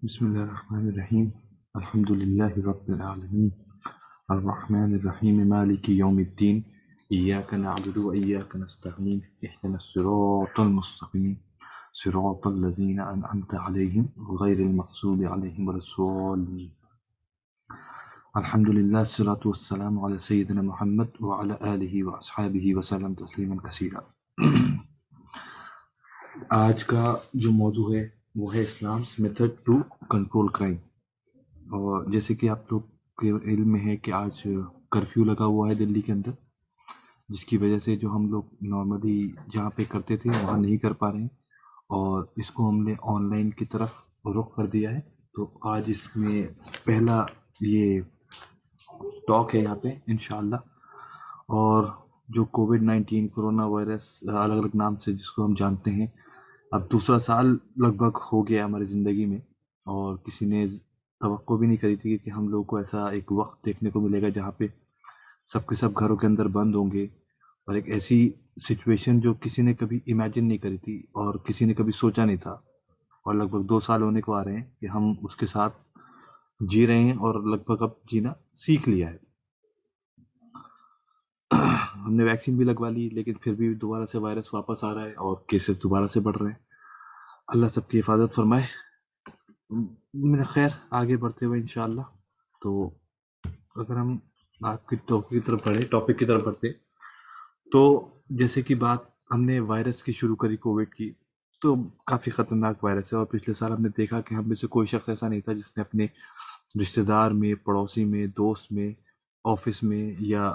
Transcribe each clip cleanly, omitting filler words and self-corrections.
بسم الله الرحمن الرحيم. الحمد لله رب العالمين الرحمن الرحيم مالك يوم الدين إياك نعبد وإياك نستعين اهدنا الصراط المستقيم صراط الذين أنعمت عليهم غير المغضوب عليهم ولا الضالين. الحمد لله الصلاة والسلام على سيدنا محمد وعلى آله وأصحابه وسلم تسليما كثيرا. آج کا جو موضوع ہے وہ ہے اسلام's method to control crime. اور جیسے کہ آپ لوگ کے علم میں ہے کہ آج کرفیو لگا ہوا ہے دلی کے اندر، جس کی وجہ سے جو ہم لوگ نارملی جہاں پہ کرتے تھے وہاں نہیں کر پا رہے ہیں، اور اس کو ہم نے آن لائن کی طرف رخ کر دیا ہے. تو آج اس میں پہلا یہ ٹاک ہے یہاں پہ انشاءاللہ. اور جو کووڈ-19 کرونا وائرس الگ الگ نام سے جس کو ہم جانتے ہیں، اب دوسرا سال لگ بھگ ہو گیا ہماری زندگی میں، اور کسی نے توقع بھی نہیں کری تھی کہ ہم لوگوں کو ایسا ایک وقت دیکھنے کو ملے گا جہاں پہ سب کے سب گھروں کے اندر بند ہوں گے، اور ایک ایسی سچویشن جو کسی نے کبھی امیجن نہیں کری تھی اور کسی نے کبھی سوچا نہیں تھا. اور لگ بھگ 2 سال ہونے کو آ رہے ہیں کہ ہم اس کے ساتھ جی رہے ہیں، اور لگ بھگ اب جینا سیکھ لیا ہے. ہم نے ویکسین بھی لگوا لی، لیکن پھر بھی دوبارہ سے وائرس واپس آ رہا ہے اور کیسز دوبارہ سے بڑھ رہے ہیں. اللہ سب کی حفاظت فرمائے. میرا خیر آگے بڑھتے ہوئے انشاءاللہ، تو اگر ہم آپ کی ٹاپک کی طرف بڑھتے، تو جیسے کہ بات ہم نے وائرس کی شروع کری، کووڈ کی، تو کافی خطرناک وائرس ہے. اور پچھلے سال ہم نے دیکھا کہ ہم میں سے کوئی شخص ایسا نہیں تھا جس نے اپنے رشتہ دار میں، پڑوسی میں، دوست میں، آفس میں یا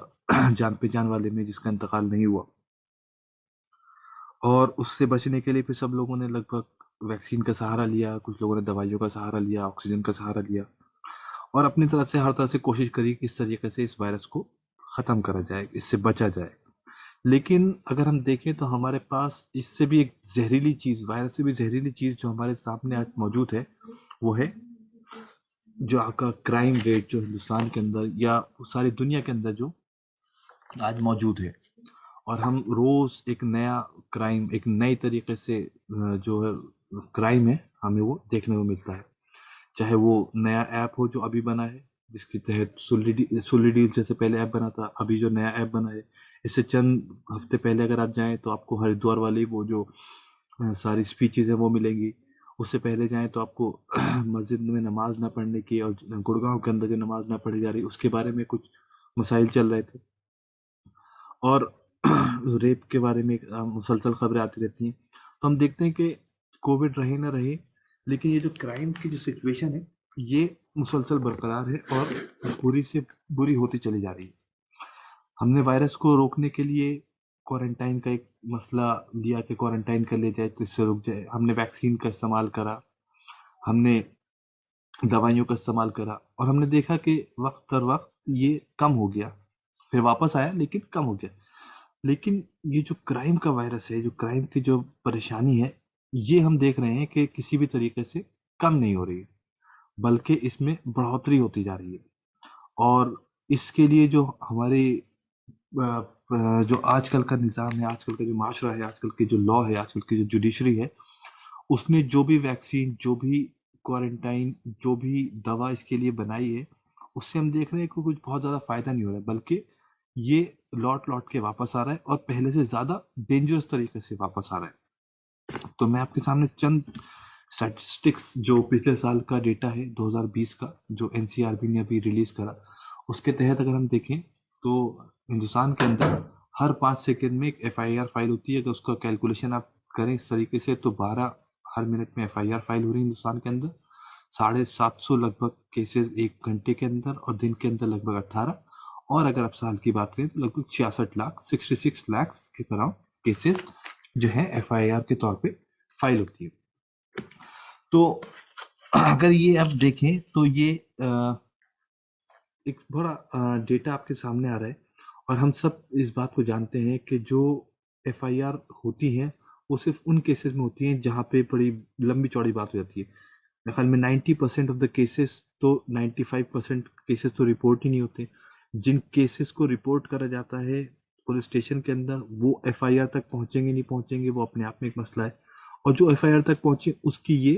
جان پہچان والے میں جس کا انتقال نہیں ہوا. اور اس سے بچنے کے لیے پھر سب لوگوں نے لگ بھگ ویکسین کا سہارا لیا، کچھ لوگوں نے دوائیوں کا سہارا لیا، آکسیجن کا سہارا لیا، اور اپنی طرف سے ہر طرح سے کوشش کری کہ اس طریقے سے اس وائرس کو ختم کرا جائے، اس سے بچا جائے. لیکن اگر ہم دیکھیں تو ہمارے پاس اس سے بھی ایک زہریلی چیز، وائرس سے بھی زہریلی چیز جو ہمارے سامنے آج موجود ہے، وہ ہے جو آپ کا کرائم ریٹ جو ہندوستان کے اندر یا ساری دنیا کے اندر جو آج موجود ہے. اور ہم روز ایک نیا کرائم، ایک نئی طریقے سے جو ہے کرائم ہے ہمیں وہ دیکھنے کو ملتا ہے. چاہے وہ نیا ایپ ہو جو ابھی بنا ہے، جس کے تحت سلی ڈیل سے پہلے ایپ بنا تھا، ابھی جو نیا ایپ بنا ہے اس سے چند ہفتے پہلے اگر آپ جائیں تو آپ کو ہریدوار والی وہ جو ساری اسپیچز ہیں وہ ملیں گی. اس سے پہلے جائیں تو آپ کو مسجد میں نماز نہ پڑھنے کی، اور گڑگاؤں کے اندر جو نماز نہ پڑھی جا رہی اس کے بارے میں کچھ مسائل چل رہے تھے. اور ریپ کے بارے میں مسلسل خبریں آتی رہتی ہیں. تو ہم دیکھتے ہیں کہ کووڈ رہے نہ رہے، لیکن یہ جو کرائم کی جو سچویشن ہے یہ مسلسل برقرار ہے اور بری سے بری ہوتی چلی جا رہی ہے. ہم نے وائرس کو روکنے کے لیے کوارنٹائن کا ایک مسئلہ لیا کہ کوارنٹائن کر لیا جائے تو اس سے رک جائے. ہم نے ویکسین کا استعمال کرا، ہم نے دوائیوں کا استعمال کرا، اور ہم نے دیکھا کہ وقت در وقت یہ کم ہو گیا، پھر واپس آیا لیکن کم ہو گیا. لیکن یہ جو کرائم کا وائرس ہے، جو کرائم کی جو پریشانی ہے، یہ ہم دیکھ رہے ہیں کہ کسی بھی طریقے سے کم نہیں ہو رہی ہے، بلکہ اس میں بڑھوتری ہوتی جا رہی ہے. اور اس کے لیے جو ہمارے جو آج کل کا نظام ہے، آج کل کا جو معاشرہ ہے، آج کل کی جو لا ہے، آج کل کی جو جوڈیشری ہے، اس نے جو بھی ویکسین، جو بھی کوارنٹائن، جو بھی دوا اس کے لیے بنائی ہے، اس سے ہم دیکھ رہے ہیں کہ کچھ بہت زیادہ فائدہ نہیں ہو رہا ہے، بلکہ یہ لوٹ کے واپس آ رہا ہے، اور پہلے سے زیادہ ڈینجرس طریقے سے واپس آ رہا ہے. تو میں آپ کے سامنے چند اسٹیٹسٹکس جو پچھلے سال کا ڈیٹا ہے 2020 کا، جو NCRB نے ابھی ریلیز کرا، اس کے تحت اگر ہم دیکھیں تو ہندوستان کے اندر ہر 5 سیکنڈ میں ایک FIR فائل ہوتی ہے. اگر اس کا کیلکولیشن آپ کریں اس طریقے سے تو 12 ہر منٹ میں FIR فائل ہو رہی ہے ہندوستان کے اندر. 750 لگ بھگ کیسز ایک گھنٹے کے اندر، اور دن کے اندر لگ بھگ 18. اور اگر آپ سال کی بات کریں تو لگ بھگ 66 لاکھ کے قریب کیسز جو ہیں FIR کے طور پہ فائل ہوتی ہے. تو اگر یہ آپ دیکھیں تو یہ ایک بڑا ڈیٹا آپ کے سامنے آ رہا ہے، اور ہم سب اس بات کو جانتے ہیں کہ جو FIR ہوتی ہیں وہ صرف ان کیسز میں ہوتی ہیں جہاں پہ بڑی لمبی چوڑی بات ہو جاتی ہے. میرے خیال میں 90% آف دا کیسز تو 95% کیسز تو رپورٹ ہی نہیں ہوتے. جن کیسز کو رپورٹ کرا جاتا ہے پولیس اسٹیشن کے اندر، وہ FIR تک پہنچیں گے نہیں پہنچیں گے وہ اپنے آپ میں ایک مسئلہ ہے. اور جو FIR تک پہنچے اس کی یہ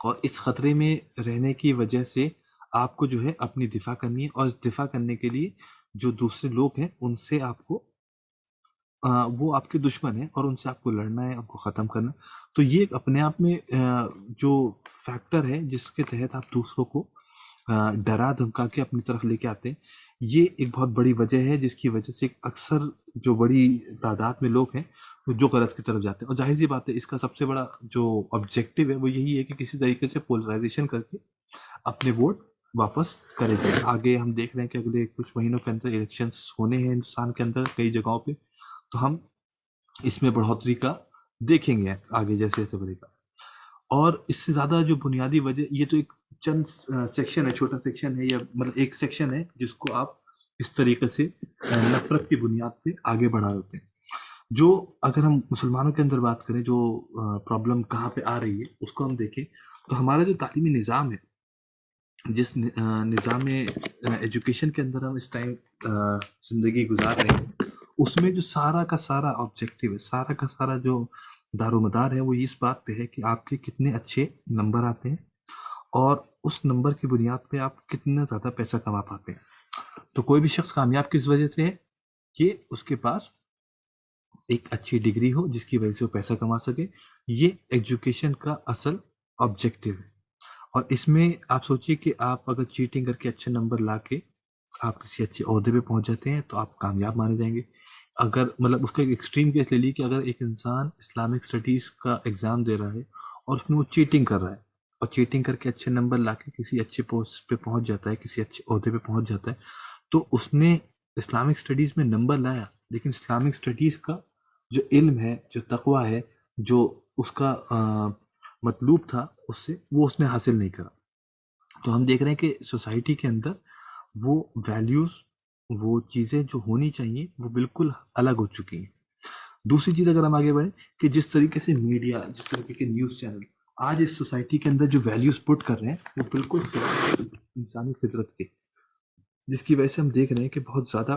اور اس خطرے میں رہنے کی وجہ سے آپ کو جو ہے اپنی دفاع کرنی ہے، اور اس دفاع کرنے کے لیے جو دوسرے لوگ ہیں ان سے آپ کو وہ آپ کے دشمن ہیں اور ان سے آپ کو لڑنا ہے، ان کو ختم کرنا. تو یہ ایک اپنے آپ میں جو فیکٹر ہے جس کے تحت آپ دوسروں کو ڈرا دھمکا کے اپنی طرف لے کے آتے ہیں، یہ ایک بہت بڑی وجہ ہے جس کی وجہ سے اکثر جو بڑی تعداد میں لوگ ہیں وہ جو غلط کی طرف جاتے ہیں. اور ظاہر سی بات ہے اس کا سب سے بڑا جو آبجیکٹو ہے وہ یہی ہے کہ کسی طریقے سے پولرائزیشن کر کے اپنے ووٹ واپس کرے جائیں. آگے ہم دیکھ رہے ہیں کہ اگلے کچھ مہینوں کے اندر الیکشنز ہونے ہیں ہندوستان کے اندر کئی جگہوں پہ، تو ہم اس میں بڑھوتری کا دیکھیں گے آگے جیسے جیسے بڑھے گا. اور اس سے زیادہ جو بنیادی وجہ، یہ تو ایک چند سیکشن ہے، چھوٹا سیکشن ہے، یا مطلب ایک سیکشن ہے جس کو آپ اس طریقے سے نفرت کی بنیاد پہ آگے بڑھا ہوتے ہیں. جو اگر ہم مسلمانوں کے اندر بات کریں، جو پرابلم کہاں پہ آ رہی ہے اس کو ہم دیکھیں تو ہمارا جو تعلیمی نظام ہے، جس نظام ایجوکیشن کے اندر ہم اس ٹائم زندگی گزار رہے ہیں، اس میں جو سارا کا سارا آبجیکٹو ہے، سارا کا سارا جو دار و مدار ہے، وہ اس بات پہ ہے کہ آپ کے کتنے اچھے نمبر آتے ہیں اور اس نمبر کی بنیاد پہ آپ کتنا زیادہ پیسہ کما پاتے ہیں. تو کوئی بھی شخص کامیاب کس وجہ سے ہے کہ اس کے پاس ایک اچھی ڈگری ہو جس کی وجہ سے وہ پیسہ کما سکے. یہ ایجوکیشن کا اصل آبجیکٹو ہے. اور اس میں آپ سوچیے کہ آپ اگر چیٹنگ کر کے اچھے نمبر لا کے آپ کسی اچھے عہدے پہ پہنچ جاتے ہیں تو آپ کامیاب مانے جائیں گے. اگر مطلب اس کا ایک ایکسٹریم کیس لے لی کہ اگر ایک انسان اسلامک اسٹڈیز کا ایگزام دے رہا ہے اور اس میں وہ چیٹنگ کر رہا ہے اور چیٹنگ کر کے اچھے نمبر لا کے کسی اچھے پوسٹ پہ پہنچ جاتا ہے، کسی اچھے عہدے پہ پہنچ جاتا ہے، تو اس نے اسلامک اسٹڈیز میں نمبر لایا، لیکن اسلامک اسٹڈیز کا جو علم ہے، جو تقوی ہے، جو اس کا مطلوب تھا اس سے، وہ اس نے حاصل نہیں کرا. تو ہم دیکھ رہے ہیں کہ سوسائٹی کے اندر وہ ویلیوز، وہ چیزیں جو ہونی چاہیے وہ بالکل الگ ہو چکی ہیں. دوسری چیز اگر ہم آگے بڑھیں کہ جس طریقے سے میڈیا، جس طریقے کے نیوز چینل آج اس سوسائٹی کے اندر جو ویلیوز پٹ کر رہے ہیں وہ بالکل خلاف انسانی فطرت کے، جس کی وجہ سے ہم دیکھ رہے ہیں کہ بہت زیادہ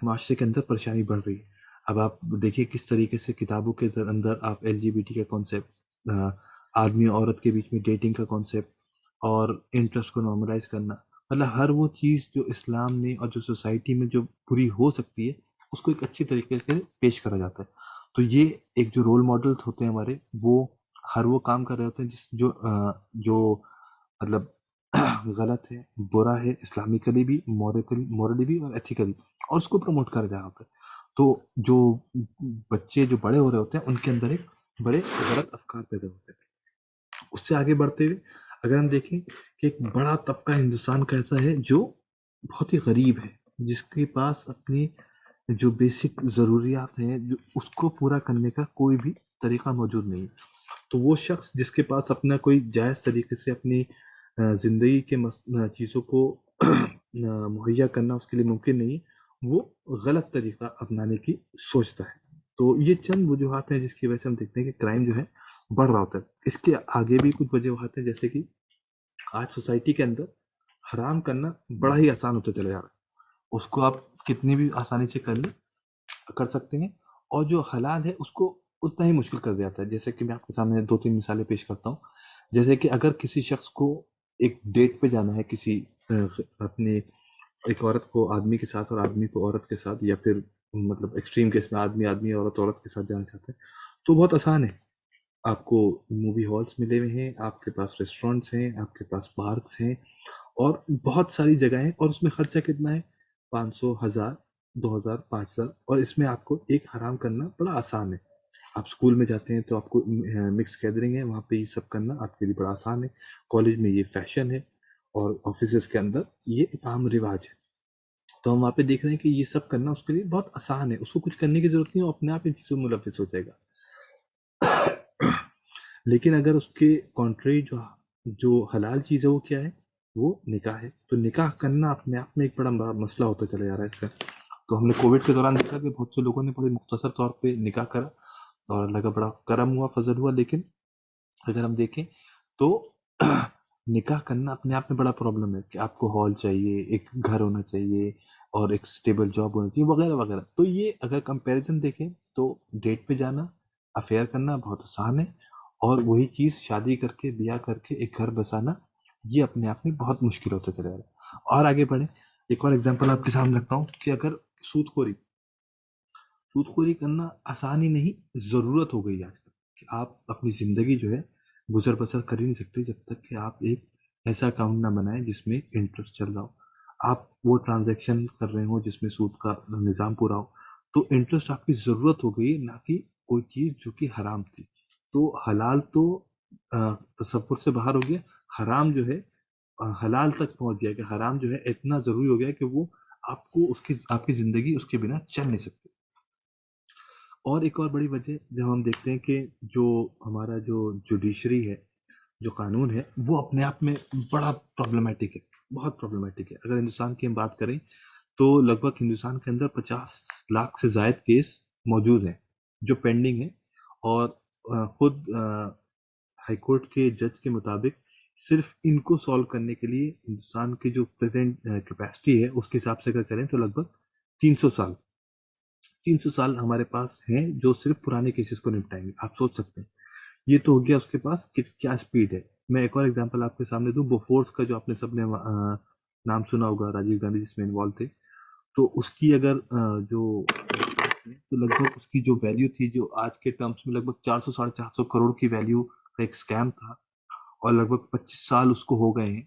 معاشرے کے اندر پریشانی بڑھ رہی ہے. اب آپ دیکھیے کس طریقے سے کتابوں کے اندر آپ ایل جی بی ٹی کا کانسیپٹ، آدمی اور عورت کے بیچ میں ڈیٹنگ کا کانسیپٹ اور انٹرسٹ کو نارملائز کرنا، مطلب ہر وہ چیز جو اسلام نے اور جو سوسائٹی میں جو بری ہو سکتی ہے اس کو ایک اچھی طریقے سے پیش کرا جاتا ہے. تو یہ ایک جو رول ماڈل ہوتے ہیں ہمارے، وہ ہر وہ کام کر رہے ہوتے ہیں جو مطلب غلط ہے، برا ہے، اسلامکلی بھی، مورلی بھی اور ایتھیکلی، اور اس کو پروموٹ کر رہا ہوتا ہے. تو جو بچے جو بڑے ہو رہے ہوتے ہیں ان کے اندر ایک بڑے غلط افکار پیدا ہوتے ہیں. اس سے آگے بڑھتے ہوئے اگر ہم دیکھیں کہ ایک بڑا طبقہ ہندوستان کا ایسا ہے جو بہت ہی غریب ہے، جس کے پاس اپنی جو بیسک ضروریات ہیں جو اس کو پورا کرنے کا کوئی بھی طریقہ موجود نہیں ہے. تو وہ شخص جس کے پاس اپنا کوئی جائز طریقے سے اپنی زندگی کے چیزوں کو مہیا کرنا اس کے لیے ممکن نہیں ہے، وہ غلط طریقہ اپنانے کی سوچتا ہے. تو یہ چند وجوہات ہیں جس کی وجہ سے ہم دیکھتے ہیں کہ کرائم جو ہے بڑھ رہا ہوتا ہے. اس کے آگے بھی کچھ وجوہات ہیں، جیسے کہ آج سوسائٹی کے اندر حرام کرنا بڑا ہی آسان ہوتا چلا جا رہا ہے. اس کو آپ کتنی بھی آسانی سے کر سکتے ہیں، اور جو حلال ہے اس کو اتنا ہی مشکل کر دیا جاتا ہے. جیسے کہ میں آپ کے سامنے دو تین مثالیں پیش کرتا ہوں. جیسے کہ اگر کسی شخص کو ایک ڈیٹ پہ جانا ہے، کسی اپنے ایک عورت کو آدمی کے ساتھ اور آدمی کو عورت کے ساتھ، یا پھر مطلب ایکسٹریم کیس میں آدمی عورت عورت کے ساتھ جانا چاہتے ہیں، تو بہت آسان ہے. آپ کو مووی ہالس ملے ہوئے ہیں، آپ کے پاس ریسٹورینٹس ہیں، آپ کے پاس پارکس ہیں، اور بہت ساری جگہیں ہیں. اور اس میں خرچہ کتنا ہے؟ 500، 1000، 2000، 5000. اور اس میں آپ کو ایک حرام کرنا بڑا آسان ہے. آپ اسکول میں جاتے ہیں تو آپ کو مکس گیدرنگ ہے، وہاں پہ یہ سب کرنا آپ کے لیے بڑا آسان ہے. کالج میں یہ فیشن ہے، اور آفیسز کے اندر یہ ایک عام رواج ہے. تو ہم وہاں پہ دیکھ رہے ہیں کہ یہ سب کرنا اس کے لیے بہت آسان ہے، اس کو کچھ کرنے کی ضرورت نہیں ہے، وہ اپنے آپ ان چیزوں میں ملوث ہو جائے گا. لیکن اگر اس کے کانٹری جو حلال چیز ہے وہ کیا ہے؟ وہ نکاح ہے. تو نکاح کرنا اپنے آپ میں ایک بڑا مسئلہ ہوتا چلا جا رہا ہے اس کا. تو ہم نے کووڈ کے دوران دیکھا کہ بہت سے لوگوں نے بڑے مختصر طور پہ نکاح کرا اور اللہ کا بڑا کرم ہوا، فضل ہوا. لیکن اگر ہم دیکھیں تو نکاح کرنا اپنے آپ میں بڑا پرابلم ہے کہ آپ کو ہال چاہیے، ایک گھر ہونا چاہیے، اور ایک سٹیبل جاب ہونا چاہیے، وغیرہ وغیرہ. تو یہ اگر کمپیریزن دیکھیں تو ڈیٹ پہ جانا، افیئر کرنا بہت آسان ہے، اور وہی چیز شادی کر کے بیاہ کر کے ایک گھر بسانا یہ اپنے آپ میں بہت مشکل ہوتا چلا جا رہا ہے۔ اور آگے بڑھیں، ایک اور ایگزامپل آپ کے سامنے رکھتا ہوں کہ اگر سود خوری کرنا آسان ہی نہیں، ضرورت ہو گئی آج کل کہ آپ اپنی زندگی جو ہے گزر بسر کر ہی نہیں سکتے جب تک کہ آپ ایک ایسا اکاؤنٹ نہ بنائیں جس میں انٹرسٹ چل رہا ہو، آپ وہ ٹرانزیکشن کر رہے ہو جس میں سود کا نظام پورا ہو، تو انٹرسٹ آپ کی ضرورت ہو گئی، نہ کہ کوئی چیز جو کہ حرام تھی۔ تو حلال تو تصور سے باہر ہو گیا، حرام جو ہے حلال تک پہنچ گیا کہ حرام جو ہے اتنا ضروری ہو گیا کہ وہ آپ کو آپ کی زندگی اس کے بنا چل نہیں سکتی۔ اور ایک اور بڑی وجہ جب ہم دیکھتے ہیں کہ جو ہمارا جو جوڈیشری ہے، جو قانون ہے، وہ اپنے آپ میں بڑا پرابلمیٹک ہے، بہت پرابلمیٹک ہے۔ اگر ہندوستان کی ہم بات کریں تو لگ بھگ ہندوستان کے اندر 50 لاکھ سے زائد کیس موجود ہیں جو پینڈنگ ہیں، اور خود ہائی کورٹ کے جج کے مطابق صرف ان کو سالو کرنے کے لیے ہندوستان کی جو پریزنٹ کیپیسٹی ہے اس کے حساب سے اگر چلیں تو لگ بھگ 300 سال 300 سال ہمارے پاس ہیں جو صرف پرانے کیسز کو نپٹائیں گے۔ آپ سوچ سکتے ہیں یہ تو ہو گیا اس کے پاس کیا اسپیڈ ہے۔ میں ایک اور ایگزامپل آپ کے سامنے دوں، بوفورس کا جو آپ نے سب نے نام سنا ہوگا، راجیو گاندھی جس میں انوالو تھے، تو اس کی اگر جو تو لگ بھگ اس کی جو ویلیو تھی جو آج کے ٹرمز میں لگ بھگ 400 سے 450 کروڑ کی ویلیو کا ایک اسکیم تھا، اور لگ بھگ 25 سال اس کو ہو گئے ہیں،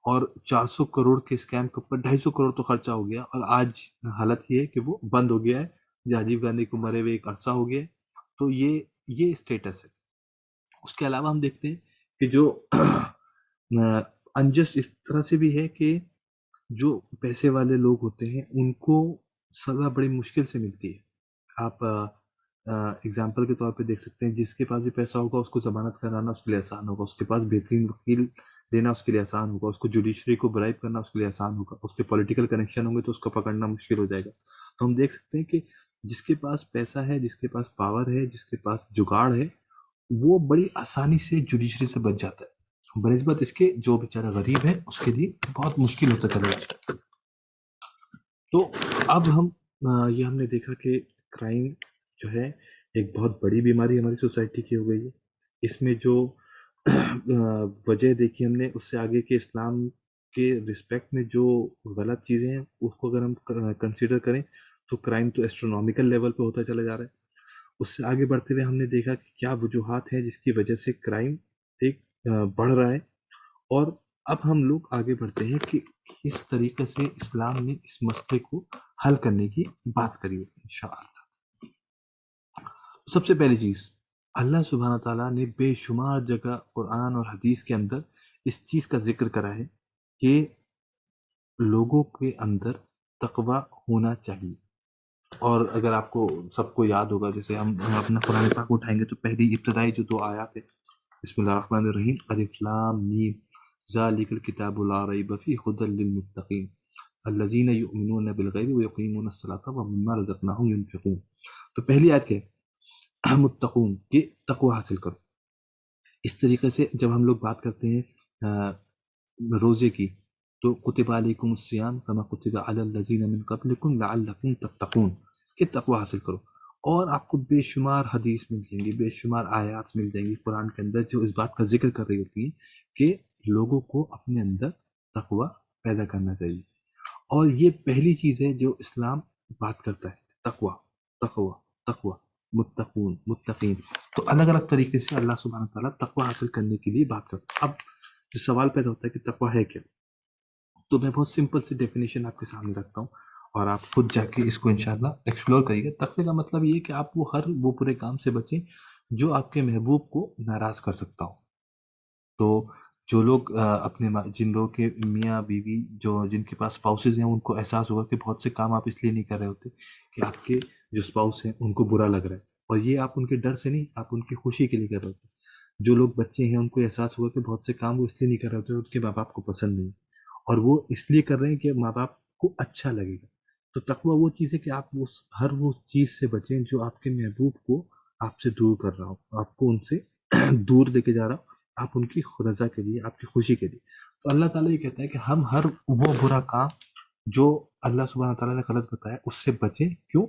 اور 400 کروڑ کے اسکیم کے اوپر 250 کروڑ تو خرچہ ہو گیا، اور آج حالت یہ ہے کہ وہ بند ہو گیا ہے، راجیو گاندھی کو مرے ہوئے ایک عرصہ ہو گیا ہے۔ تو یہ اسٹیٹس ہے۔ اس کے علاوہ ہم دیکھتے ہیں کہ جو انجسٹ اس طرح سے بھی ہے کہ جو پیسے والے لوگ ہوتے ہیں ان کو سزا بڑی مشکل سے ملتی ہے۔ آپ اگزامپل کے طور پہ دیکھ سکتے ہیں، جس کے پاس بھی پیسہ ہوگا اس کو ضمانت کرانا اس کے لیے آسان ہوگا، اس کے پاس بہترین وکیل دینا اس کے لیے آسان ہوگا، اس کو جوڈیشری کو برائب کرنا اس کے لیے آسان ہوگا، اس کے پولیٹیکل کنیکشن ہوں گے تو اس کو پکڑنا مشکل ہو جائے گا۔ تو ہم دیکھ سکتے ہیں کہ جس کے پاس پیسہ ہے، جس کے پاس پاور ہے، جس کے پاس جگاڑ ہے، وہ بڑی آسانی سے جوڈیشری سے بچ جاتا ہے، بنسبت اس کے جو بیچارہ غریب ہے اس کے لیے بہت مشکل ہوتا چلا جاتا ہے۔ تو اب یہ ہم نے دیکھا کہ کرائم جو ہے ایک بہت بڑی بیماری ہماری سوسائٹی کی ہو گئی ہے۔ اس میں جو وجہ دیکھی ہم نے، اس سے آگے کہ اسلام کے رسپیکٹ میں جو غلط چیزیں ہیں اس کو اگر ہم کنسیڈر کریں تو کرائم تو ایسٹرونومیکل لیول پہ ہوتا چلا جا رہا ہے۔ اس سے آگے بڑھتے ہوئے ہم نے دیکھا کہ کیا وجوہات ہیں جس کی وجہ سے کرائم ایک بڑھ رہا ہے، اور اب ہم لوگ آگے بڑھتے ہیں کہ اس طریقے سے اسلام نے اس مسئلے کو حل کرنے کی بات کری ہے انشاءاللہ۔ سب سے پہلی چیز، اللہ سبحانہ تعالیٰ نے بے شمار جگہ قرآن اور حدیث کے اندر اس چیز کا ذکر کرا ہے کہ لوگوں کے اندر تقوی ہونا چاہیے۔ اور اگر آپ کو سب کو یاد ہوگا، جیسے ہم اپنا قرآن پاک اٹھائیں گے تو پہلی ابتدائی جو 2 آیات ہے، بسم اللہ الرحمن الرحیم، الف لام میم ذالک الکتاب لا ریب فیہ ھدی للمتقین الذین یؤمنون بالغیب ویقیمون الصلاۃ ومما رزقناہم ینفقون۔ تو پہلی آیت کیا ہے؟ متقون، کہ تقوی حاصل کرو۔ اس طریقے سے جب ہم لوگ بات کرتے ہیں روزے کی، تو کتب علیکم الصیام کما کتب علی الذین من قبلکم لعلکم تتقون، کہ تقوی حاصل کرو۔ اور آپ کو بے شمار حدیث مل جائیں گی، بے شمار آیات مل جائیں گی قرآن کے اندر جو اس بات کا ذکر کر رہی ہوتی ہیں کہ لوگوں کو اپنے اندر تقوی پیدا کرنا چاہیے۔ اور یہ پہلی چیز ہے جو اسلام بات کرتا ہے، تقوی تقوی تقوی، متقون متقین۔ تو الگ الگ طریقے سے اللہ سبحانہ تعالیٰ تقوی حاصل کرنے کے لیے بات کرتا ہے۔ اب جو سوال پیدا ہوتا ہے کہ تقوی ہے کیا، تو میں بہت سمپل سی ڈیفینیشن آپ کے سامنے رکھتا ہوں، اور آپ خود جا کے اس کو انشاءاللہ ایکسپلور کریے گا۔ تقوی کا مطلب یہ ہے کہ آپ وہ ہر وہ برے کام سے بچیں جو آپ کے محبوب کو ناراض کر سکتا ہو۔ تو جو لوگ اپنے جن لوگوں کے میاں بیوی جن کے پاس اسپاؤسز ہیں، ان کو احساس ہوگا کہ بہت سے کام آپ اس لیے نہیں کر رہے ہوتے کہ آپ کے جو اسپاؤس ہیں ان کو برا لگ رہا ہے، اور یہ آپ ان کے ڈر سے نہیں، آپ ان کی خوشی کے لیے کر رہے ہوتے۔ جو لوگ بچے ہیں ان کو احساس ہوگا کہ بہت سے کام وہ اس لیے نہیں کر رہے ہوتے، ان کے ماں باپ کو پسند نہیں، اور وہ اس لیے کر رہے ہیں کہ ماں باپ کو اچھا لگے گا۔ تو تقویٰ وہ چیز ہے کہ آپ ہر وہ چیز سے بچیں جو آپ کے محبوب کو آپ سے دور کر رہا ہو، آپ کو ان سے دور لے کے جا رہا ہو، آپ ان کی رضا کے لیے، آپ کی خوشی کے لیے۔ تو اللہ تعالیٰ یہ کہتا ہے کہ ہم ہر وہ برا کام جو اللہ سبحانہ تعالیٰ نے غلط بتایا اس سے بچیں۔ کیوں؟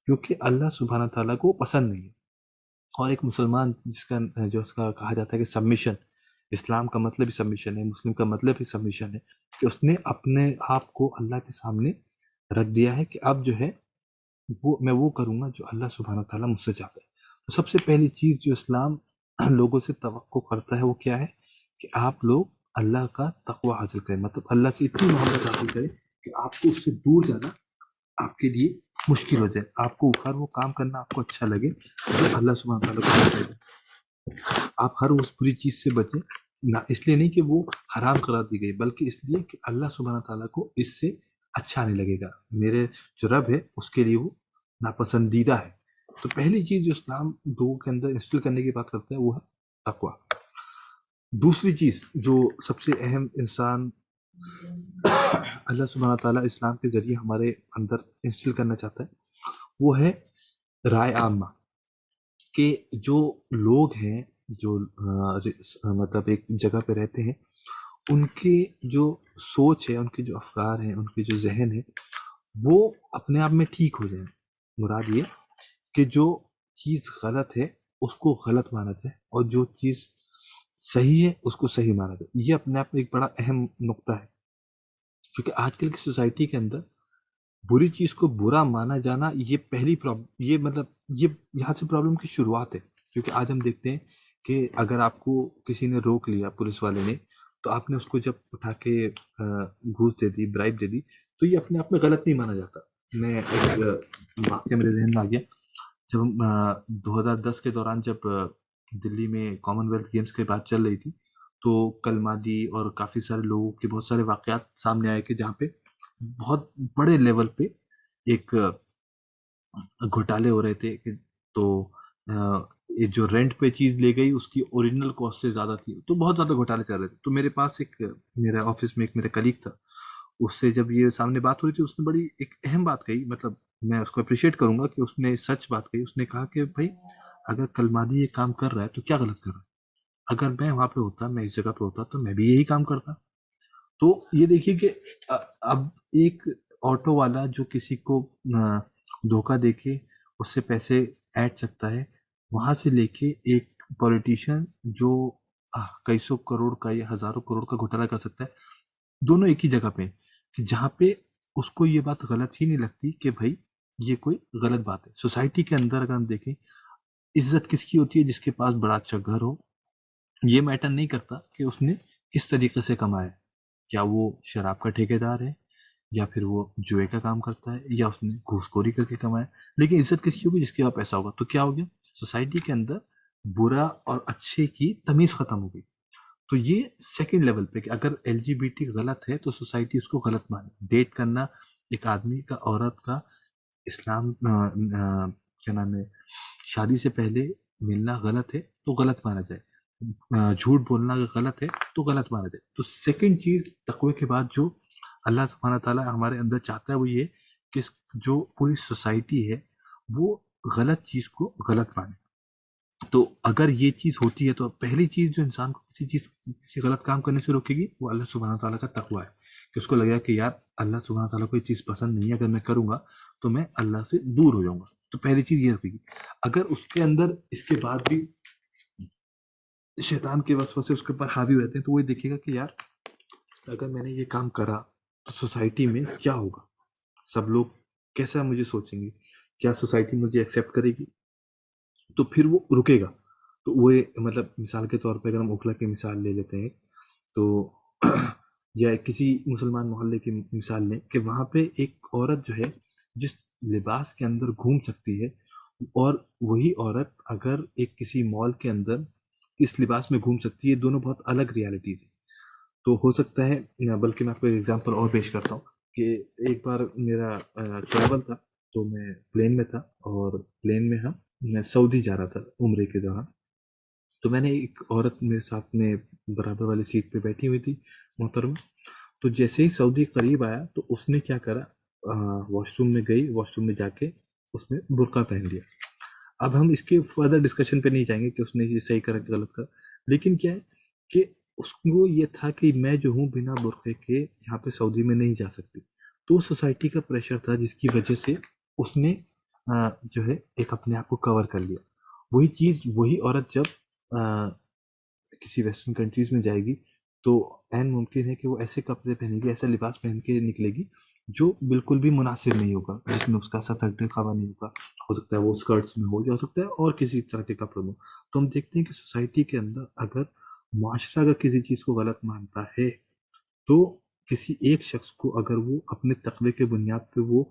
کیونکہ اللہ سبحانہ تعالیٰ کو پسند نہیں ہے۔ اور ایک مسلمان جس کا جو اس کا کہا جاتا ہے کہ سبمیشن، اسلام کا مطلب ہی سبمیشن ہے، مسلم کا مطلب ہی سبمیشن ہے، کہ اس نے اپنے آپ کو اللہ کے سامنے رکھ دیا ہے کہ اب جو ہے میں وہ کروں گا جو اللہ سبحانہ تعالیٰ مجھ سے چاہتا ہے۔ تو سب سے پہلی چیز جو اسلام لوگوں سے توقع کرتا ہے وہ کیا ہے؟ کہ آپ لوگ اللہ کا تقوی حاصل کریں، مطلب اللہ سے اتنی محبت حاصل کریں کہ آپ کو اس سے دور جانا آپ کے لیے مشکل ہو جائے، آپ کو ہر وہ کام کرنا آپ کو اچھا لگے جو اللہ سبحانہ تعالیٰ کو اچھا لگے۔ آپ ہر اس بری چیز سے بچیں، نہ اس لیے نہیں کہ وہ حرام قرار دی گئی، بلکہ اس لیے کہ اللہ سبحانہ تعالیٰ کو اس سے اچھا نہیں لگے گا، میرے جو رب ہے اس کے لیے وہ ناپسندیدہ ہے۔ تو پہلی چیز جو اسلام لوگوں کے اندر انسٹل کرنے کی بات کرتا ہے وہ ہے تقویٰ۔ دوسری چیز جو سب سے اہم انسان اللہ سبحانہ تعالیٰ اسلام کے ذریعے ہمارے اندر انسٹل کرنا چاہتا ہے وہ ہے رائے عامہ، کہ جو لوگ ہیں جو مطلب ایک جگہ پہ رہتے ہیں، ان کی جو سوچ ہے، ان کے جو افکار ہیں، ان کے جو ذہن ہے، وہ اپنے آپ میں ٹھیک ہو جائیں۔ مراد یہ کہ جو چیز غلط ہے اس کو غلط مانا جائے اور جو چیز صحیح ہے اس کو صحیح مانا جائے۔ یہ اپنے آپ میں ایک بڑا اہم نقطہ ہے، کیونکہ آج کل کی سوسائٹی کے اندر بری چیز کو برا مانا جانا یہ پہلی پرابلم، یہ مطلب یہ یہاں سے پرابلم کی شروعات ہے۔ کیونکہ آج ہم دیکھتے ہیں کہ اگر آپ کو کسی نے روک لیا، پولیس والے نے، تو آپ نے اس کو جب اٹھا کے گھوس دے دی، برائب دے دی، تو یہ اپنے آپ میں غلط نہیں مانا جاتا۔ میں ایک واقعہ میرے ذہن میں آ گیا، جب 2010 کے دوران جب دلی میں کامن ویلتھ گیمز کی بات چل رہی تھی، تو کلمادی اور کافی سارے لوگوں کے بہت سارے واقعات سامنے آئے کہ جہاں پہ بہت بڑے لیول پہ ایک گھوٹالے ہو رہے تھے تو یہ جو رینٹ پہ چیز لے گئی اس کی اوریجنل کاسٹ سے زیادہ تھی، تو بہت زیادہ گھوٹالے چل رہے تھے۔ تو میرے پاس ایک میرے آفس میں ایک میرا کلیگ تھا، اس سے جب یہ سامنے بات ہو رہی تھی اس نے بڑی ایک اہم بات کہی، مطلب میں اس کو اپریشیٹ کروں گا کہ اس نے سچ بات کہی۔ اس نے کہا کہ بھائی اگر کلمادی یہ کام کر رہا ہے تو کیا غلط کر رہا ہے؟ اگر میں وہاں پہ ہوتا، میں اس جگہ پہ ہوتا، تو میں بھی یہی کام کرتا۔ تو یہ دیکھیے کہ اب ایک آٹو والا جو کسی کو دھوکہ دے کے اس سے پیسے ایڈ سکتا ہے، وہاں سے لے کے ایک پولیٹیشین جو کئی سو کروڑ کا یا ہزاروں کروڑ کا گھوٹالہ کر سکتا ہے، دونوں ایک ہی جگہ پہ، کہ جہاں پہ اس کو یہ بات غلط ہی نہیں لگتی کہ بھائی یہ کوئی غلط بات ہے۔ سوسائٹی کے اندر اگر ہم دیکھیں، عزت کس کی ہوتی ہے؟ جس کے پاس بڑا اچھا گھر ہو۔ یہ میٹر نہیں کرتا کہ اس نے کس طریقے سے کمایا ہے، کیا وہ شراب کا ٹھیکیدار ہے، یا پھر وہ جوئے کا کام کرتا ہے، یا اس نے گھوس خوری کر کے کمایا، لیکن عزت کس کی ہوگی؟ جس کے پاس پیسہ ہوگا۔ تو کیا ہو گیا؟ سوسائٹی کے اندر برا اور اچھے کی تمیز ختم ہو گئی۔ تو یہ سیکنڈ لیول پہ کہ اگر ایل جی بی ٹی غلط ہے تو سوسائٹی اس کو غلط مانے۔ ڈیٹ کرنا ایک آدمی کا عورت کا، اسلام کیا نام ہے، شادی سے پہلے ملنا غلط ہے تو غلط مانا جائے، جھوٹ بولنا اگر غلط ہے تو غلط مانا جائے۔ تو سیکنڈ چیز تقوی کے بعد جو اللہ سبحانہ تعالیٰ ہمارے اندر چاہتا ہے وہ یہ کہ جو پوری سوسائٹی ہے وہ غلط چیز کو غلط مانے۔ تو اگر یہ چیز ہوتی ہے تو پہلی چیز جو انسان کو کسی غلط کام کرنے سے روکے گی وہ اللہ سبحانہ تعالیٰ کا تقوی ہے، کہ اس کو لگے گا کہ یار اللہ سبحانہ تعالیٰ کو یہ چیز پسند نہیں ہے، اگر میں کروں گا تو میں اللہ سے دور ہو جاؤں گا۔ تو پہلی چیز یہ رکھے گی۔ اگر اس کے اندر اس کے بعد بھی شیطان کے وسوسے اس کے اوپر حاوی ہوتے ہیں تو وہ دیکھے گا کہ یار اگر میں نے یہ کام کرا تو سوسائٹی میں کیا ہوگا، سب لوگ کیسا مجھے سوچیں گے، کیا سوسائٹی مجھے ایکسیپٹ کرے گی؟ تو پھر وہ رکے گا۔ تو وہ مطلب مثال کے طور پہ اگر ہم اوکھلا کی مثال لے لیتے ہیں تو یا کسی مسلمان محلے کی مثال لیں کہ وہاں پہ ایک عورت جو ہے جس لباس کے اندر گھوم سکتی ہے، اور وہی عورت اگر ایک کسی مال کے اندر اس لباس میں گھوم سکتی ہے، دونوں بہت الگ ریالٹیز ہیں۔ تو ہو سکتا ہے، بلکہ میں آپ کو ایک ایگزامپل اور پیش کرتا ہوں کہ ایک بار میرا ٹریول تھا، تو میں پلین میں تھا اور پلین میں میں سعودی جا رہا تھا عمرے کے دوران۔ تو میں نے ایک عورت میرے ساتھ میں برابر والی سیٹ پہ بیٹھی ہوئی تھی، محترمہ۔ تو جیسے ہی سعودی قریب آیا تو اس نے کیا کرا، واش روم میں گئی، واش روم میں جا کے اس نے برقع پہن لیا۔ اب ہم اس کے فردر ڈسکشن پہ نہیں جائیں گے کہ اس نے یہ صحیح کرا کہ غلط کرا، لیکن کیا ہے کہ اس کو یہ تھا کہ میں جو ہوں بنا برقعے کے یہاں پہ سعودی میں نہیں جا سکتی۔ تو سوسائٹی کا پریشر تھا جس کی وجہ سے اس نے جو ہے ایک اپنے آپ کو کور کر لیا، وہی عورت جب کسی ویسٹرن کنٹریز میں جائے گی تو عین ممکن ہے کہ وہ ایسے کپڑے پہنے گی، ایسا لباس پہن کے نکلے گی جو بالکل بھی مناسب نہیں ہوگا، جس میں اس کا سطح دکھاوا نہیں ہوگا. ہو سکتا ہے وہ اسکرٹس میں ہو، یا ہو سکتا ہے اور کسی طرح کے کپڑوں میں. تو ہم دیکھتے ہیں کہ سوسائٹی کے اندر اگر معاشرہ اگر کسی چیز کو غلط مانتا ہے تو کسی ایک شخص کو اگر وہ اپنے تقوی کے بنیاد پہ وہ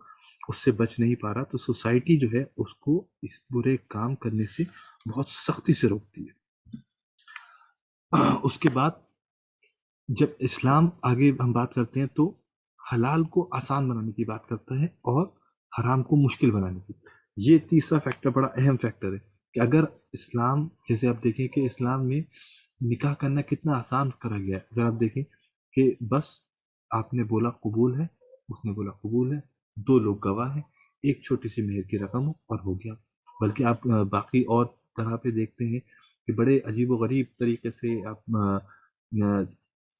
اس سے بچ نہیں پا رہا، تو سوسائٹی جو ہے اس کو اس برے کام کرنے سے بہت سختی سے روکتی ہے. اس کے بعد جب اسلام آگے ہم بات کرتے ہیں تو حلال کو آسان بنانے کی بات کرتا ہے اور حرام کو مشکل بنانے کی. یہ تیسرا فیکٹر بڑا اہم فیکٹر ہے کہ اگر اسلام، جیسے آپ دیکھیں کہ اسلام میں نکاح کرنا کتنا آسان کرا گیا ہے. اگر آپ دیکھیں کہ بس آپ نے بولا قبول ہے، اس نے بولا قبول ہے، دو لوگ گواہ ہیں، ایک چھوٹی سی مہر کی رقم ہو اور ہو گیا. بلکہ آپ باقی اور طرح پہ دیکھتے ہیں کہ بڑے عجیب و غریب طریقے سے آپ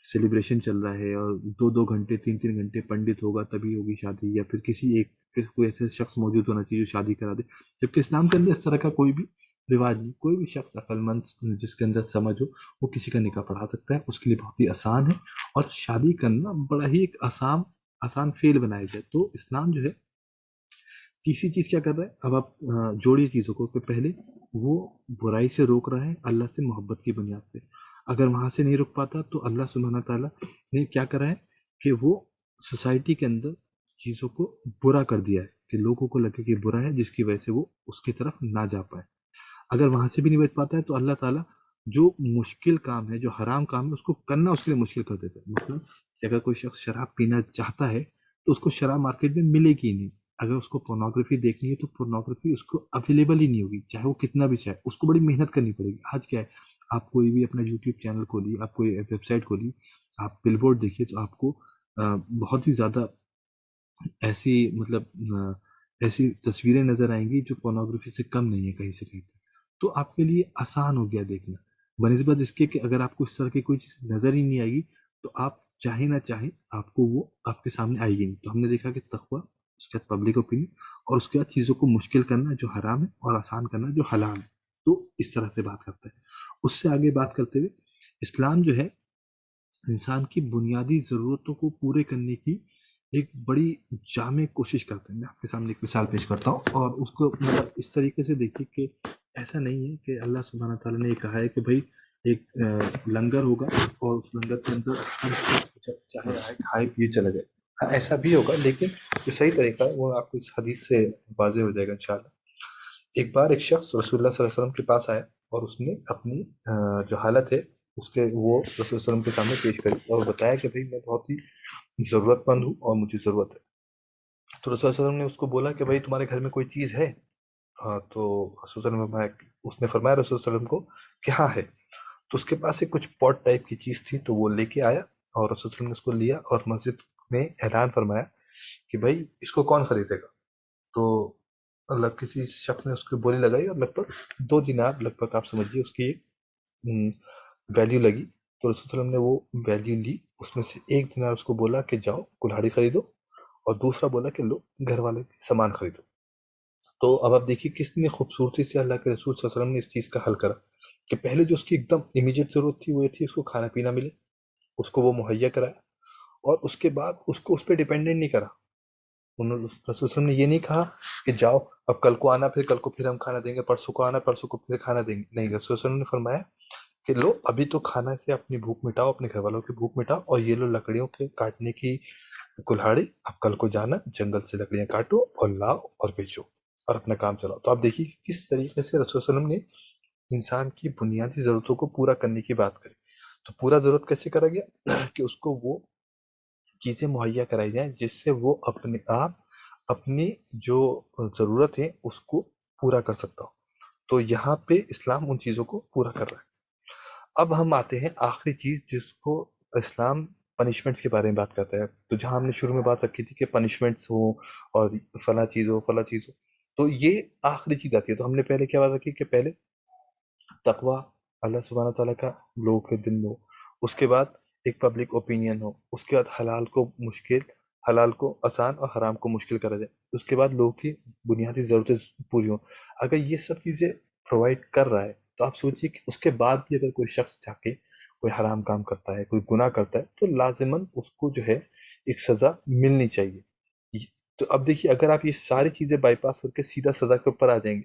سیلیبریشن چل رہا ہے، اور دو دو گھنٹے تین تین گھنٹے پنڈت ہوگا تبھی ہوگی شادی، یا پھر کسی ایک کوئی ایسے شخص موجود ہونا چاہیے جو شادی کرا دے. جبکہ اسلام کے اندر اس طرح کا کوئی بھی رواج نہیں. کوئی بھی شخص عقل مند جس کے اندر سمجھ ہو وہ کسی کا نکاح پڑھا سکتا ہے، اس کے لیے بہت ہی آسان ہے. اور شادی کرنا بڑا ہی ایک آسان فیل بنایا جائے. تو اسلام جو ہے تیسری چیز کیا کر رہا ہے، اب آپ جوڑی چیزوں کو کہ پہلے وہ برائی سے روک رہا ہے اللہ سے محبت کی بنیاد پہ. اگر وہاں سے نہیں رک پاتا تو اللہ سبحانہ تعالیٰ نے کیا کرا ہے کہ وہ سوسائٹی کے اندر چیزوں کو برا کر دیا ہے کہ لوگوں کو لگے کہ برا ہے، جس کی وجہ سے وہ اس کی طرف نہ جا پائے. اگر وہاں سے بھی نہیں بچ پاتا ہے تو اللہ تعالیٰ جو مشکل کام ہے، جو حرام کام ہے، اس کو کرنا اس کے لیے مشکل کر دیتا ہے. مطلب کہ اگر کوئی شخص شراب پینا چاہتا ہے تو اس کو شراب مارکیٹ میں ملے گی نہیں. اگر اس کو پورنوگرافی دیکھنی ہے تو پورنوگرافی اس کو اویلیبل ہی نہیں ہوگی، چاہے وہ کتنا بھی چاہے. اس کو بڑی محنت کرنی پڑے گی. آج کیا ہے، آپ کوئی بھی اپنا یوٹیوب چینل کھولیے، آپ کوئی ویب سائٹ کھولیے، آپ بل بورڈ دیکھیے تو آپ کو بہت ہی زیادہ ایسی مطلب ایسی تصویریں نظر آئیں گی جو پورنوگرافی سے کم نہیں ہے کہیں سے کہیں. تو آپ کے لیے آسان ہو گیا دیکھنا، بنسبت اس کے کہ اگر آپ کو اس طرح کی کوئی چیز نظر ہی نہیں آئے گی تو آپ چاہیں نہ چاہیں آپ کو وہ آپ کے سامنے آئے گی نہیں. تو ہم نے دیکھا کہ تقویٰ، اس کے بعد پبلک اوپینین، اور اس کے بعد چیزوں کو مشکل کرنا جو حرام ہے اور آسان کرنا جو حلال ہے. تو اس طرح سے بات کرتا ہے. اس سے آگے بات کرتے ہوئے اسلام جو ہے انسان کی بنیادی ضرورتوں کو پورے کرنے کی ایک بڑی جامع کوشش کرتے ہیں. میں آپ کے سامنے ایک مثال پیش کرتا ہوں، اور اس کو مطلب اس طریقے سے دیکھیے کہ ایسا نہیں ہے کہ اللہ سبحانہ تعالیٰ نے یہ کہا ہے کہ بھائی ایک لنگر ہوگا اور اس لنگر کے اندر چاہے آئے کھائے پیے چلا جائے. ہاں ایسا بھی ہوگا، لیکن جو صحیح طریقہ ہے وہ آپ کو اس حدیث سے واضح ہو جائے گا انشاءاللہ. ایک بار ایک شخص رسول اللہ صلی اللہ علیہ وسلم کے پاس آیا اور اس نے اپنی جو حالت ہے اس کے وہ رسول اللہ صلی اللہ علیہ وسلم کے سامنے پیش کری اور بتایا کہ بھئی میں بہت ہی ضرورت مند ہوں اور مجھے ضرورت ہے. تو رسول اللہ صلی اللہ علیہ وسلم نے اس کو بولا کہ بھئی تمہارے گھر میں کوئی چیز ہے؟ ہاں، تو رسول صلی اللہ علیہ وسلم اس نے فرمایا رسول صلی اللہ علیہ وسلم کو کہ ہاں ہے. تو اس کے پاس سے کچھ پوٹ ٹائپ کی چیز تھی تو وہ لے کے آیا اور رسول صلی اللہ علیہ وسلم نے اس کو لیا اور مسجد میں اعلان فرمایا کہ بھئی اس کو کون خریدے گا. تو اللہ کسی شخص نے اس کو بولی لگائی اور لگ بھگ 2 دینار لگ بھگ آپ سمجھیے اس کی ویلیو لگی. تو رسول صلی اللہ علیہ وسلم نے وہ ویلیو لی، اس میں سے 1 دینار اس کو بولا کہ جاؤ کلہاڑی خریدو، اور دوسرا بولا کہ لو گھر والے سامان خریدو. تو اب آپ دیکھیے کتنی خوبصورتی سے اللہ کے رسول صلی اللہ علیہ وسلم نے اس چیز کا حل کرا کہ پہلے جو اس کی ایک دم امیجیٹ ضرورت تھی وہ یہ تھی اس کو کھانا پینا ملے، اس کو وہ مہیا کرایا، اور اس کے بعد اس کو اس پہ ڈیپینڈنٹ نہیں کرا. انہوں رسول صلی اللہ علیہ وسلم نے یہ نہیں کہا کہ جاؤ اب کل کو آنا، پھر کل کو پھر ہم کھانا دیں گے، پرسوں کو آنا، پرسوں کو پھر کھانا دیں گے. نہیں، رسول صلی اللہ علیہ وسلم نے فرمایا کہ لو ابھی تو کھانا سے اپنی بھوک مٹاؤ، اپنے گھر والوں کی بھوک مٹاؤ، اور یہ لو لکڑیوں کے کاٹنے کی کلہاڑی، اب کل کو جانا جنگل سے لکڑیاں کاٹو اور لاؤ اور بیچو اور اپنا کام چلاؤ. تو آپ دیکھیے کس طریقے سے رسول صلی اللہ علیہ وسلم نے انسان کی بنیادی ضرورتوں کو پورا کرنے کی بات کری. تو پورا ضرورت کیسے کرا گیا کہ اس کو وہ چیزیں مہیا کرائی جائیں جس سے وہ اپنے آپ اپنی جو ضرورت ہے اس کو پورا کر سکتا ہو. تو یہاں پہ اسلام ان چیزوں کو پورا کر رہا ہے. اب ہم آتے ہیں آخری چیز جس کو اسلام پنشمنٹس کے بارے میں بات کرتا ہے. تو جہاں ہم نے شروع میں بات رکھی تھی کہ پنشمنٹس ہو اور فلاں چیز ہو فلاں چیز ہو، تو یہ آخری چیز آتی ہے. تو ہم نے پہلے کیا بات رکھی کہ پہلے تقوی اللہ سبحانہ تعالیٰ کا لوگوں کے دل میں ہو، اس کے بعد ایک پبلک اوپینین ہو، اس کے بعد حلال کو آسان اور حرام کو مشکل کرا جائے، اس کے بعد لوگوں کی بنیادی ضرورتیں پوری ہوں. اگر یہ سب چیزیں پرووائڈ کر رہا ہے، تو آپ سوچیے کہ اس کے بعد بھی اگر کوئی شخص جا کے کوئی حرام کام کرتا ہے، کوئی گناہ کرتا ہے، تو لازماً اس کو جو ہے ایک سزا ملنی چاہیے۔ تو اب دیکھیے، اگر آپ یہ ساری چیزیں بائی پاس کر کے سیدھا سزا کے اوپر آ جائیں گے،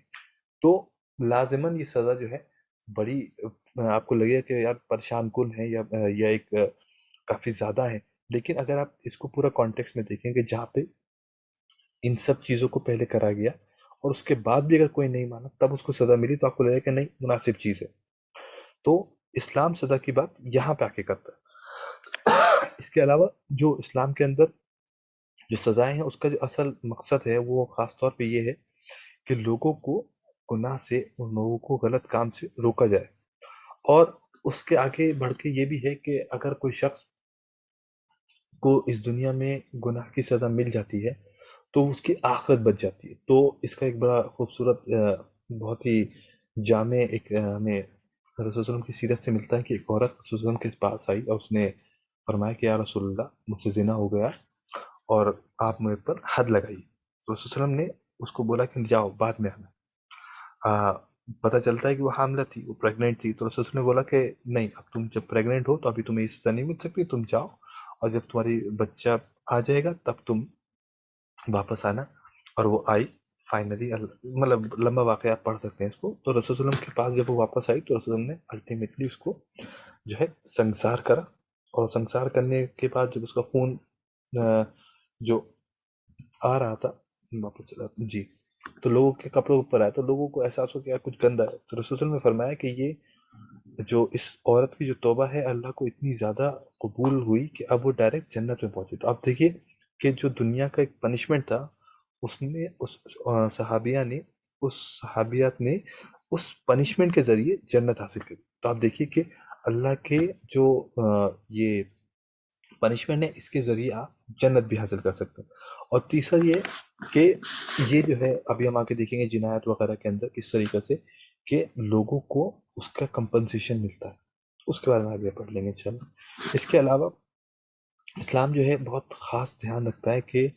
تو لازماً یہ سزا جو ہے بڑی آپ کو لگے گا کہ یار پریشان کن ہے، یا ایک کافی زیادہ ہے۔ لیکن اگر آپ اس کو پورا کانٹیکس میں دیکھیں کہ جہاں پہ ان سب چیزوں کو پہلے کرا گیا اور اس کے بعد بھی اگر کوئی نہیں مانا تب اس کو سزا ملی، تو آپ کو لگے گا کہ نہیں، مناسب چیز ہے۔ تو اسلام سزا کی بات یہاں پہ آ کے کرتا ہے۔ اس کے علاوہ جو اسلام کے اندر جو سزائیں ہیں، اس کا جو اصل مقصد ہے وہ خاص طور پہ یہ ہے کہ لوگوں کو گناہ سے، ان لوگوں کو غلط کام سے روکا جائے۔ اور اس کے آگے بڑھ کے یہ بھی ہے کہ اگر کوئی شخص کو اس دنیا میں گناہ کی سزا مل جاتی ہے تو اس کی آخرت بچ جاتی ہے۔ تو اس کا ایک بڑا خوبصورت بہت ہی جامع ایک ہمیں رسول اللہ علیہ وسلم کی سیرت سے ملتا ہے کہ ایک عورت رسول اللہ علیہ وسلم کے پاس آئی اور اس نے فرمایا کہ یا رسول اللہ، مجھ سے زنا ہو گیا اور آپ میرے پر حد لگائی۔ تو رسول اللہ علیہ وسلم نے اس کو بولا کہ جاؤ، بعد میں آنا۔ پتہ چلتا ہے کہ وہ حاملہ تھی، وہ پریگننٹ تھی۔ تو رسول اللہ نے بولا کہ نہیں، اب تم جب پریگننٹ ہو تو ابھی تمہیں یہ سزا نہیں مل سکتی، تم جاؤ، اور جب تمہاری بچہ آ جائے گا تب تم واپس آنا۔ اور وہ آئی فائنلی، مطلب لمبا واقعہ آپ پڑھ سکتے ہیں اس کو۔ تو رسول اللہ کے پاس جب وہ واپس آئی تو رسول اللہ نے الٹیمیٹلی اس کو جو ہے سنسار کرا، اور سنسار کرنے کے بعد جب اس کا خون جو آ رہا تھا واپس چلا جی، تو لوگوں کے کپڑوں اوپر آیا تو لوگوں کو احساس ہو کہ یار کچھ گندا ہے۔ تو رسول اللہ نے فرمایا کہ یہ جو اس عورت کی جو توبہ ہے اللہ کو اتنی زیادہ قبول ہوئی کہ اب وہ ڈائریکٹ جنت میں پہنچی۔ تو آپ دیکھیے کہ جو دنیا کا ایک پنشمنٹ تھا، اس نے اس صحابیات نے اس پنشمنٹ کے ذریعے جنت حاصل کی۔ تو آپ دیکھیے کہ اللہ کے جو یہ پنشمنٹ ہے، اس کے ذریعے آپ جنت بھی حاصل کر سکتے ہیں۔ اور تیسرا یہ کہ یہ جو ہے ابھی ہم آگے دیکھیں گے جنایت وغیرہ کے اندر کس طریقے سے کہ لوگوں کو اس کا کمپنسیشن ملتا ہے، اس کے بارے میں آگے پڑھ لیں گے انشاءاللہ۔ اس کے علاوہ اسلام جو ہے بہت خاص دھیان رکھتا ہے کہ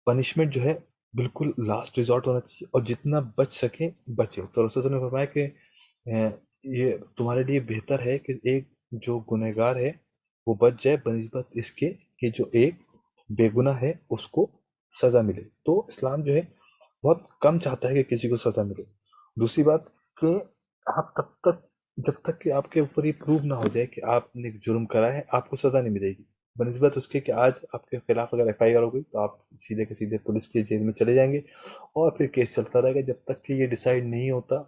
پنشمنٹ جو ہے بالکل لاسٹ ریزورٹ ہونا چاہیے، اور جتنا بچ سکے بچے۔ تو رسول اللہ نے فرمایا کہ یہ تمہارے لیے بہتر ہے کہ ایک جو گنہگار ہے وہ بچ جائے بنسبت اس کے کہ جو ایک بے گناہ ہے اس کو سزا ملے۔ تو اسلام جو ہے بہت کم چاہتا ہے کہ کسی کو سزا ملے۔ دوسری بات کہ آپ جب تک کہ آپ کے اوپر یہ پروو نہ ہو جائے کہ آپ نے جرم کرا ہے، آپ کو سزا نہیں ملے گی، بنسبت اس کے کہ آج آپ کے خلاف اگر ایف آئی آر ہو گئی تو آپ سیدھے کے سیدھے پولیس کے جیل میں چلے جائیں گے، اور پھر کیس چلتا رہے گا جب تک کہ یہ ڈیسائیڈ نہیں ہوتا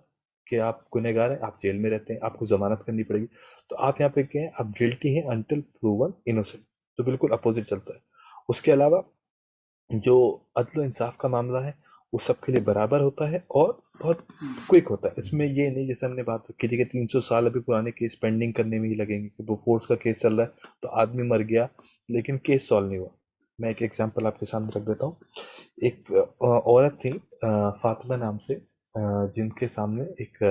کہ آپ گنہگار ہیں، آپ جیل میں رہتے ہیں، آپ کو ضمانت کرنی پڑے گی۔ تو آپ یہاں پہ کیا ہیں، آپ گلٹی ہیں انٹل پروون انوسنٹ۔ تو بالکل اپوزٹ چلتا ہے۔ اس کے علاوہ جو عدل و انصاف کا معاملہ ہے وہ سب کے لیے برابر ہوتا ہے اور بہت کوئک ہوتا ہے۔ اس میں یہ نہیں جیسے ہم نے بات کی تھی کہ 300 سال ابھی پرانے کیس پینڈنگ کرنے میں ہی لگیں گے، کہ وہ فورس کا کیس چل رہا ہے تو آدمی مر گیا لیکن کیس سالو نہیں ہوا۔ میں ایک ایگزامپل آپ کے سامنے رکھ دیتا ہوں۔ ایک عورت تھی فاطمہ نام سے، جن کے سامنے ایک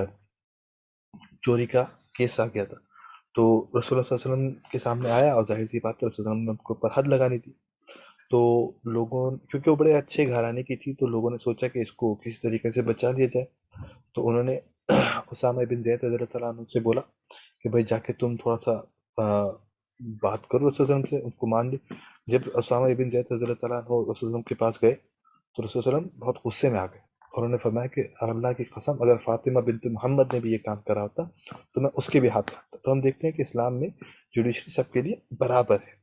چوری کا کیس آ گیا تھا۔ تو رسول اللہ صلی اللہ علیہ وسلم کے سامنے آیا، اور ظاہر سی بات ہے رسول اللہ علیہ وسلم نے ان کے اوپر حد لگانی تھی۔ تو لوگوں، کیونکہ وہ بڑے اچھے گھرانے کی تھی، تو لوگوں نے سوچا کہ اس کو کسی طریقے سے بچا دیا جائے۔ تو انہوں نے اسامہ بن زید رضی اللہ تعالیٰ عنہ سے بولا کہ بھائی جا کے تم تھوڑا سا بات کرو رسول اللہ سے، ان کو مان لی۔ جب اسامہ بن زید رضی اللہ تعالیٰ عنہ رسول اللہ کے پاس گئے تو رسول اللہ بہت غصے میں آ گئے، اور انہوں نے فرمایا کہ اللہ کی قسم اگر فاطمہ بنت محمد نے بھی یہ کام کرا ہوتا تو میں اس کے بھی ہاتھ رکھتا۔ تو ہم دیکھتے ہیں کہ اسلام میں جوڈیشری سب کے لیے برابر ہے۔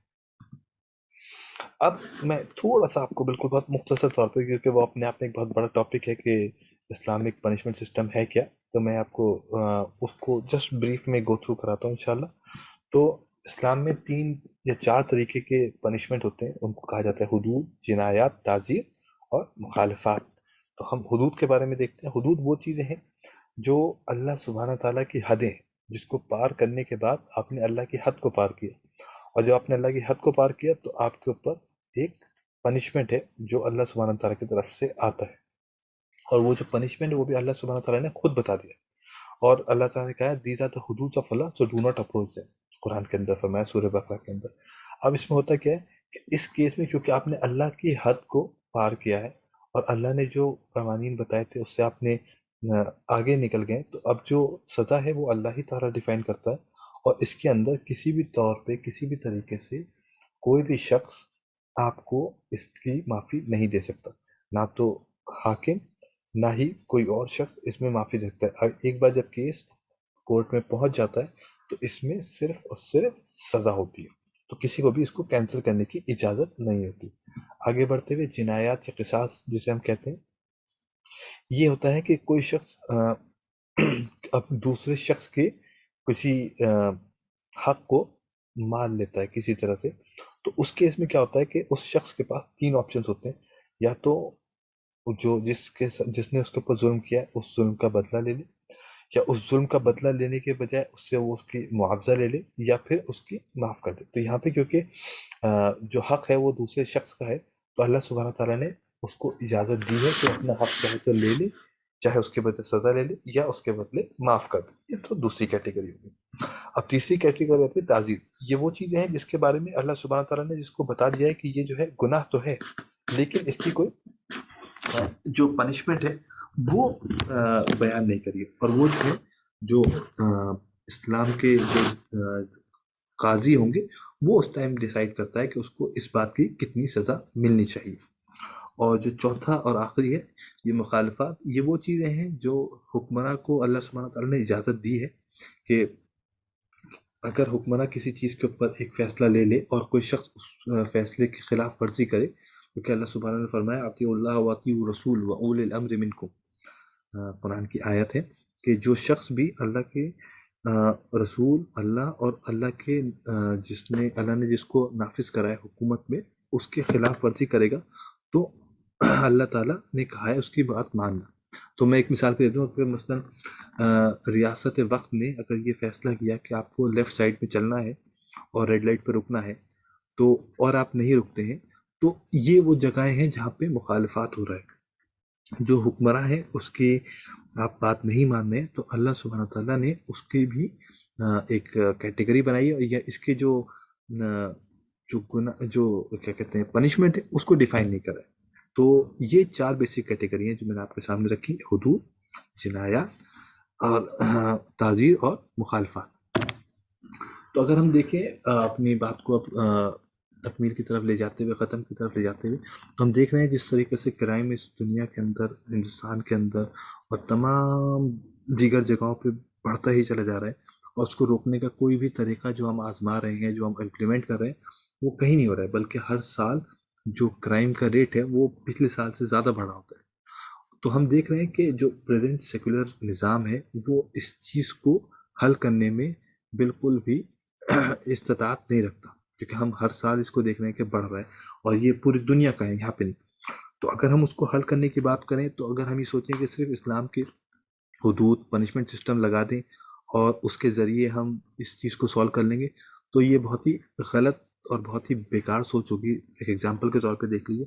اب میں تھوڑا سا آپ کو بالکل بہت مختصر طور پہ، کیونکہ وہ اپنے آپ میں ایک بہت بڑا ٹاپک ہے کہ اسلامک پنشمنٹ سسٹم ہے کیا، تو میں آپ کو اس کو جسٹ بریف میں گو تھرو کراتا ہوں انشاءاللہ۔ تو اسلام میں 3 یا 4 طریقے کے پنشمنٹ ہوتے ہیں، ان کو کہا جاتا ہے حدود، جنایات، تعزیر اور مخالفات۔ تو ہم حدود کے بارے میں دیکھتے ہیں۔ حدود وہ چیزیں ہیں جو اللہ سبحانہ تعالیٰ کی حدیں ہیں، جس کو پار کرنے کے بعد آپ نے اللہ کی حد کو پار کیا، اور جب آپ نے اللہ کی حد کو پار کیا تو آپ کے اوپر ایک پنشمنٹ ہے جو اللہ سبحانہ تعالیٰ کی طرف سے آتا ہے، اور وہ جو پنشمنٹ ہے وہ بھی اللہ سبحانہ تعالیٰ نے خود بتا دیا۔ اور اللہ تعالیٰ نے کہا دیز آر دا حدود of Allah so do not approach them, Quran کے اندر فرمایا سورہ بقرہ کے اندر۔ اب اس میں ہوتا کیا ہے کہ اس کیس میں کیونکہ آپ نے اللہ کی حد کو پار کیا ہے، اور اللہ نے جو قوانین بتائے تھے اس سے آپ نے آگے نکل گئے تو اب جو سزا ہے وہ اللہ ہی تعالیٰ ڈیفائن کرتا ہے، اور اس کے اندر کسی بھی طور پہ کسی بھی طریقے سے کوئی بھی شخص آپ کو اس کی معافی نہیں دے سکتا، نہ تو حاکم، نہ ہی کوئی اور شخص اس میں معافی دے سکتا ہے۔ ایک بار جب کیس کورٹ میں پہنچ جاتا ہے تو اس میں صرف اور صرف سزا ہوتی ہے، تو کسی کو بھی اس کو کینسل کرنے کی اجازت نہیں ہوتی۔ آگے بڑھتے ہوئے جنایات یا قصاص جسے ہم کہتے ہیں، یہ ہوتا ہے کہ کوئی شخص اب دوسرے شخص کے کسی حق کو مان لیتا ہے کسی طرح سے، تو اس کیس میں کیا ہوتا ہے کہ اس شخص کے پاس تین آپشنز ہوتے ہیں، یا تو جو جس نے اس کے اوپر ظلم کیا ہے اس ظلم کا بدلہ لے لے، یا اس ظلم کا بدلہ لینے کے بجائے اس سے وہ اس کی معاوضہ لے لے، یا پھر اس کی معاف کر دے۔ تو یہاں پہ کیونکہ جو حق ہے وہ دوسرے شخص کا ہے، تو اللہ سبحانہ تعالیٰ نے اس کو اجازت دی ہے کہ اپنا حق چاہے تو لے لے، چاہے اس کے بدلے سزا لے لے، یا اس کے بدلے معاف کر دے۔ یہ تو دوسری کیٹیگری ہوگی۔ اب تیسری کیٹیگری ہوتی ہے تعزیر۔ یہ وہ چیزیں ہیں جس کے بارے میں اللہ سبحانہ تعالیٰ نے جس کو بتا دیا ہے کہ یہ جو ہے گناہ تو ہے، لیکن اس کی کوئی جو پنشمنٹ ہے وہ بیان نہیں کری، اور وہ جو ہے جو اسلام کے جو قاضی ہوں گے وہ اس ٹائم ڈیسائیڈ کرتا ہے کہ اس کو اس بات کی کتنی سزا ملنی چاہیے۔ اور جو چوتھا اور آخری ہے یہ مخالفات، یہ وہ چیزیں ہیں جو حکمراں کو اللہ سبحانہ تعالیٰ نے اجازت دی ہے کہ اگر حکمراں کسی چیز کے اوپر ایک فیصلہ لے لے اور کوئی شخص اس فیصلے کی خلاف ورزی کرے، کیونکہ اللہ سبحانہ نے فرمایا اطیعوا اللہ واطیعوا الرسول واولی الامر منکم، قرآن کی آیت ہے کہ جو شخص بھی اللہ کے رسول، اللہ اور اللہ کے اللہ نے جس کو نافذ کرا ہے حکومت میں، اس کے خلاف ورزی کرے گا تو اللہ تعالیٰ نے کہا ہے اس کی بات ماننا۔ تو میں ایک مثال دے دوں، اگر مثلاً ریاست وقت نے اگر یہ فیصلہ کیا کہ آپ کو لیفٹ سائڈ پہ چلنا ہے اور ریڈ لائٹ پہ رکنا ہے، تو اور آپ نہیں رکتے ہیں، تو یہ وہ جگہیں ہیں جہاں پہ مخالفات ہو رہا ہے۔ جو حکمراں ہے اس کی آپ بات نہیں مان رہے، تو اللہ سبحانہ تعالیٰ نے اس کی بھی ایک کیٹیگری بنائی ہے، اور یہ اس کے جو گناہ جو کیا کہتے ہیں پنشمنٹ ہے اس کو ڈیفائن نہیں کرا ہے۔ تو یہ چار بیسک کیٹیگری ہیں جو میں نے آپ کے سامنے رکھی: حدود، جنایات، اور تعزیر اور مخالفات۔ تو اگر ہم دیکھیں اپنی بات کو تکمیل کی طرف لے جاتے ہوئے، ختم کی طرف لے جاتے ہوئے، تو ہم دیکھ رہے ہیں جس طریقے سے کرائم اس دنیا کے اندر، ہندوستان کے اندر اور تمام دیگر جگہوں پہ بڑھتا ہی چلا جا رہا ہے، اور اس کو روکنے کا کوئی بھی طریقہ جو ہم آزما رہے ہیں، جو ہم امپلیمنٹ کر رہے ہیں، وہ کہیں نہیں ہو رہا ہے، بلکہ ہر سال جو کرائم کا ریٹ ہے وہ پچھلے سال سے زیادہ بڑھا ہوتا ہے۔ تو ہم دیکھ رہے ہیں کہ جو پریزنٹ سیکولر نظام ہے وہ اس چیز کو حل کرنے میں بالکل بھی استطاعت نہیں رکھتا، کیونکہ ہم ہر سال اس کو دیکھ رہے ہیں کہ بڑھ رہا ہے، اور یہ پوری دنیا کا ہے، یہاں پہ نہیں۔ تو اگر ہم اس کو حل کرنے کی بات کریں، تو اگر ہم یہ سوچیں کہ صرف اسلام کے حدود پنشمنٹ سسٹم لگا دیں اور اس کے ذریعے ہم اس چیز کو سولو کر لیں گے، تو یہ بہت ہی غلط اور بہت ہی بیکار سوچ ہوگی۔ ایک ایگزامپل کے طور پہ دیکھ لیجیے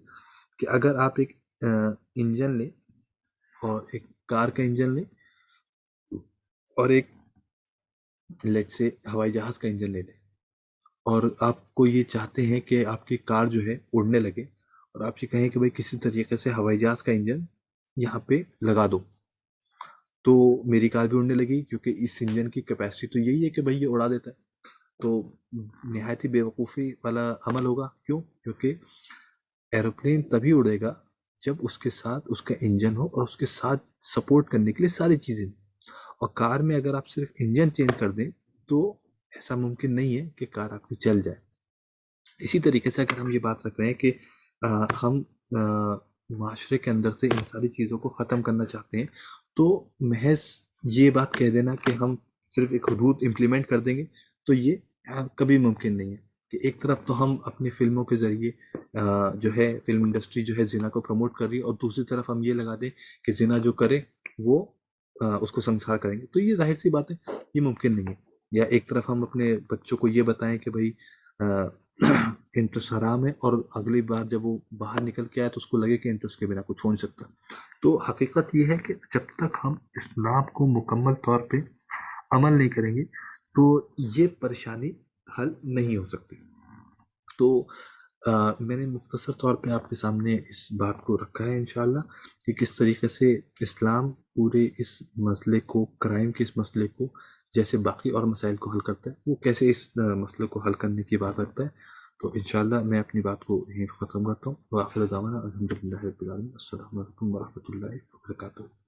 کہ اگر آپ ایک انجن لیں، اور ایک کار کا انجن لیں، اور ایک لیٹ سے ہوائی جہاز کا انجن لے لیں، اور آپ کو یہ چاہتے ہیں کہ آپ کی کار جو ہے اڑنے لگے، اور آپ یہ کہیں کہ بھائی کسی طریقے سے ہوائی جہاز کا انجن یہاں پہ لگا دو، تو میری کار بھی اڑنے لگی، کیونکہ اس انجن کی کیپیسٹی تو یہی ہے کہ بھائی یہ اڑا دیتا ہے۔ تو نہایت ہی بیوقوفی والا عمل ہوگا۔ کیوں؟ کیونکہ ایروپلین تبھی اڑے گا جب اس کے ساتھ اس کا انجن ہو، اور اس کے ساتھ سپورٹ کرنے کے لیے ساری چیزیں، اور کار میں اگر آپ صرف انجن چینج کر دیں تو ایسا ممکن نہیں ہے کہ کار آپ کی چل جائے۔ اسی طریقے سے اگر ہم یہ بات رکھ رہے ہیں کہ ہم معاشرے کے اندر سے ان ساری چیزوں کو ختم کرنا چاہتے ہیں، تو محض یہ بات کہہ دینا کہ ہم صرف ایک حدود امپلیمنٹ کر دیں گے، تو یہ کبھی ممکن نہیں ہے۔ کہ ایک طرف تو ہم اپنی فلموں کے ذریعے جو ہے فلم انڈسٹری جو ہے زنا کو پروموٹ کر رہی ہے، اور دوسری طرف ہم یہ لگا دیں کہ زنا جو کرے وہ اس کو سنسار کریں گے، تو یہ ظاہر سی بات ہے یہ ممکن نہیں ہے۔ یا ایک طرف ہم اپنے بچوں کو یہ بتائیں کہ بھائی انٹرسٹ حرام ہے، اور اگلی بار جب وہ باہر نکل کے آئے تو اس کو لگے کہ انٹرسٹ کے بنا کچھ ہو نہیں سکتا۔ تو حقیقت یہ ہے کہ جب تک ہم اسلام کو مکمل طور پہ عمل نہیں کریں گے تو یہ پریشانی حل نہیں ہو سکتی۔ تو میں نے مختصر طور پہ آپ کے سامنے اس بات کو رکھا ہے انشاءاللہ کہ کس طریقے سے اسلام پورے اس مسئلے کو، کرائم کے اس مسئلے کو، جیسے باقی اور مسائل کو حل کرتا ہے، وہ کیسے اس مسئلے کو حل کرنے کی بات رکھتا ہے. تو انشاءاللہ میں اپنی بات کو یہیں ختم کرتا ہوں. وآخر دعوانا الحمدللہ رب العالمین. السلام علیکم ورحمۃ اللہ وبرکاتہ.